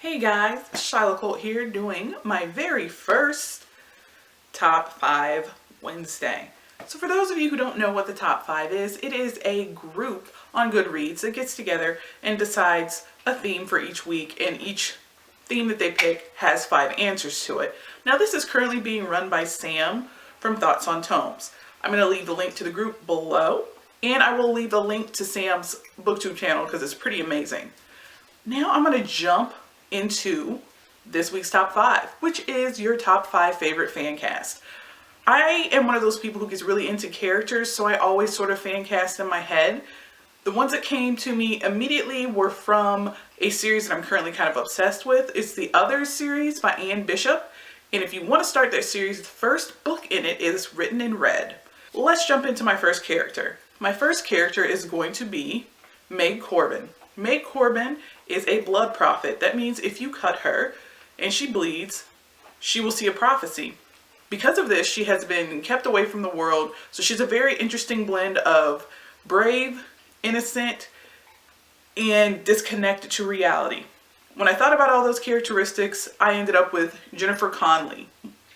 Hey guys, Shyla Colt here doing my very first Top 5 Wednesday. So for those of you who don't know what the Top 5 is, it is a group on Goodreads that gets together and decides a theme for each week, and each theme that they pick has 5 answers to it. Now this is currently being run by Sam from Thoughts on Tomes. I'm going to leave the link to the group below, and I will leave the link to Sam's booktube channel because it's pretty amazing. Now I'm going to jump into this week's top 5, which is your top 5 favorite fan cast. I am one of those people who gets really into characters, so I always sort of fan cast in my head. The ones that came to me immediately were from a series that I'm currently kind of obsessed with. It's the Others series by Anne Bishop, and if you want to start that series, the first book in it is Written in Red. Let's jump into my first character. My first character is going to be Meg Corbin. Meg Corbin is a blood prophet. That means if you cut her and she bleeds, she will see a prophecy. Because of this, she has been kept away from the world. So she's a very interesting blend of brave, innocent, and disconnected to reality. When I thought about all those characteristics, I ended up with Jennifer Connelly.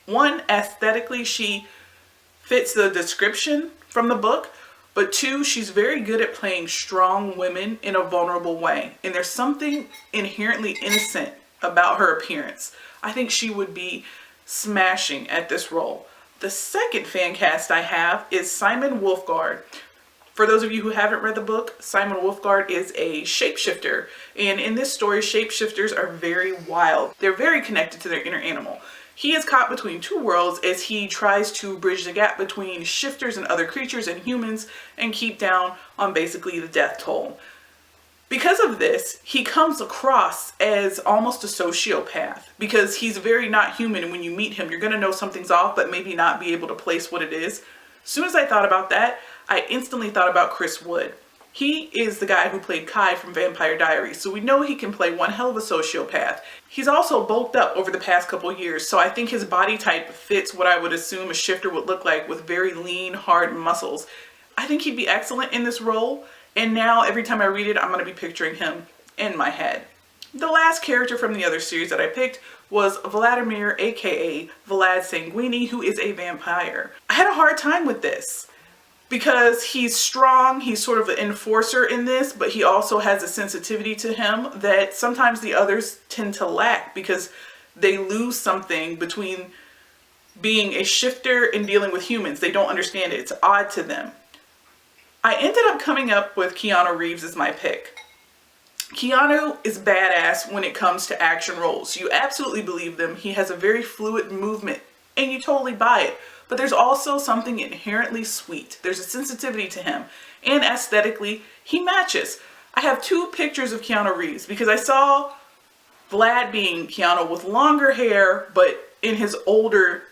One, aesthetically, she fits the description from the book. But 2, she's very good at playing strong women in a vulnerable way. And there's something inherently innocent about her appearance. I think she would be smashing at this role. The second fan cast I have is Simon Wolfgard. For those of you who haven't read the book, Simon Wolfgard is a shapeshifter. And in this story, shapeshifters are very wild. They're very connected to their inner animal. He is caught between 2 worlds as he tries to bridge the gap between shifters and other creatures and humans and keep down on basically the death toll. Because of this, he comes across as almost a sociopath because he's very not human, and when you meet him, you're going to know something's off but maybe not be able to place what it is. As soon as I thought about that, I instantly thought about Chris Wood. He is the guy who played Kai from Vampire Diaries, so we know he can play one hell of a sociopath. He's also bulked up over the past couple years, so I think his body type fits what I would assume a shifter would look like, with very lean, hard muscles. I think he'd be excellent in this role, and now every time I read it, I'm going to be picturing him in my head. The last character from the other series that I picked was Vladimir, aka Vlad Sanguini, who is a vampire. I had a hard time with this, because he's strong, he's sort of an enforcer in this, but he also has a sensitivity to him that sometimes the others tend to lack because they lose something between being a shifter and dealing with humans. They don't understand it. It's odd to them. I ended up coming up with Keanu Reeves as my pick. Keanu is badass when it comes to action roles. You absolutely believe them. He has a very fluid movement and you totally buy it. But there's also something inherently sweet. There's a sensitivity to him. And aesthetically, he matches. I have 2 pictures of Keanu Reeves because I saw Vlad being Keanu with longer hair, but in his older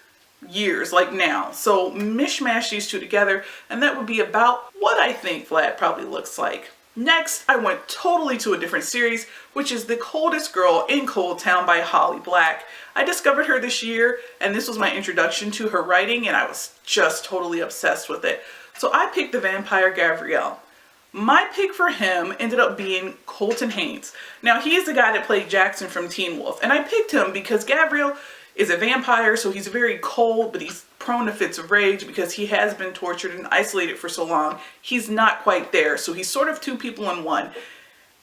years, like now. So mishmash these 2 together, and that would be about what I think Vlad probably looks like. Next, I went totally to a different series, which is The Coldest Girl in Cold Town by Holly Black. I discovered her this year, and this was my introduction to her writing, and I was just totally obsessed with it. So I picked the vampire Gabrielle. My pick for him ended up being Colton Haynes. Now, he is the guy that played Jackson from Teen Wolf, and I picked him because Gabrielle is a vampire, so he's very cold, but he's prone to fits of rage because he has been tortured and isolated for so long. He's not quite there, so he's sort of 2 people in one.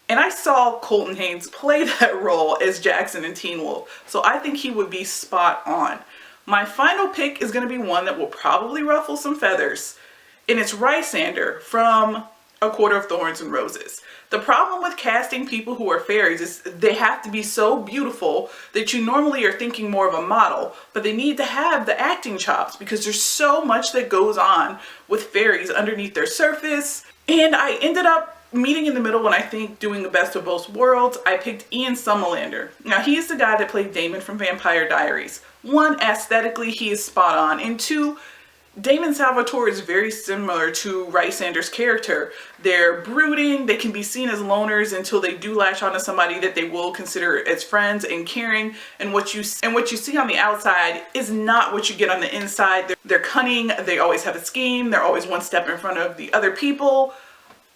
And I saw Colton Haynes play that role as Jackson in Teen Wolf, so I think he would be spot on. My final pick is going to be one that will probably ruffle some feathers, and it's Lysander from A Court of Thorns and Roses. The problem with casting people who are fairies is they have to be so beautiful that you normally are thinking more of a model, but they need to have the acting chops because there's so much that goes on with fairies underneath their surface. And I ended up meeting in the middle when I think doing the best of both worlds. I picked Ian Somerlander. Now, he's the guy that played Damon from Vampire Diaries. 1, aesthetically, he is spot on, and 2, Damon Salvatore is very similar to Lysander's character. They're brooding, they can be seen as loners until they do latch onto somebody that they will consider as friends and caring, and what you see on the outside is not what you get on the inside. They're cunning, they always have a scheme, they're always one step in front of the other people.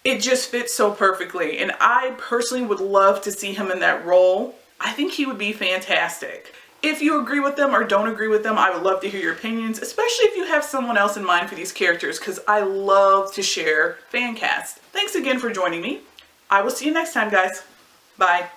It just fits so perfectly, and I personally would love to see him in that role I think he would be fantastic. If you agree with them or don't agree with them, I would love to hear your opinions, especially if you have someone else in mind for these characters, because I love to share fan cast. Thanks again for joining me. I will see you next time, guys. Bye.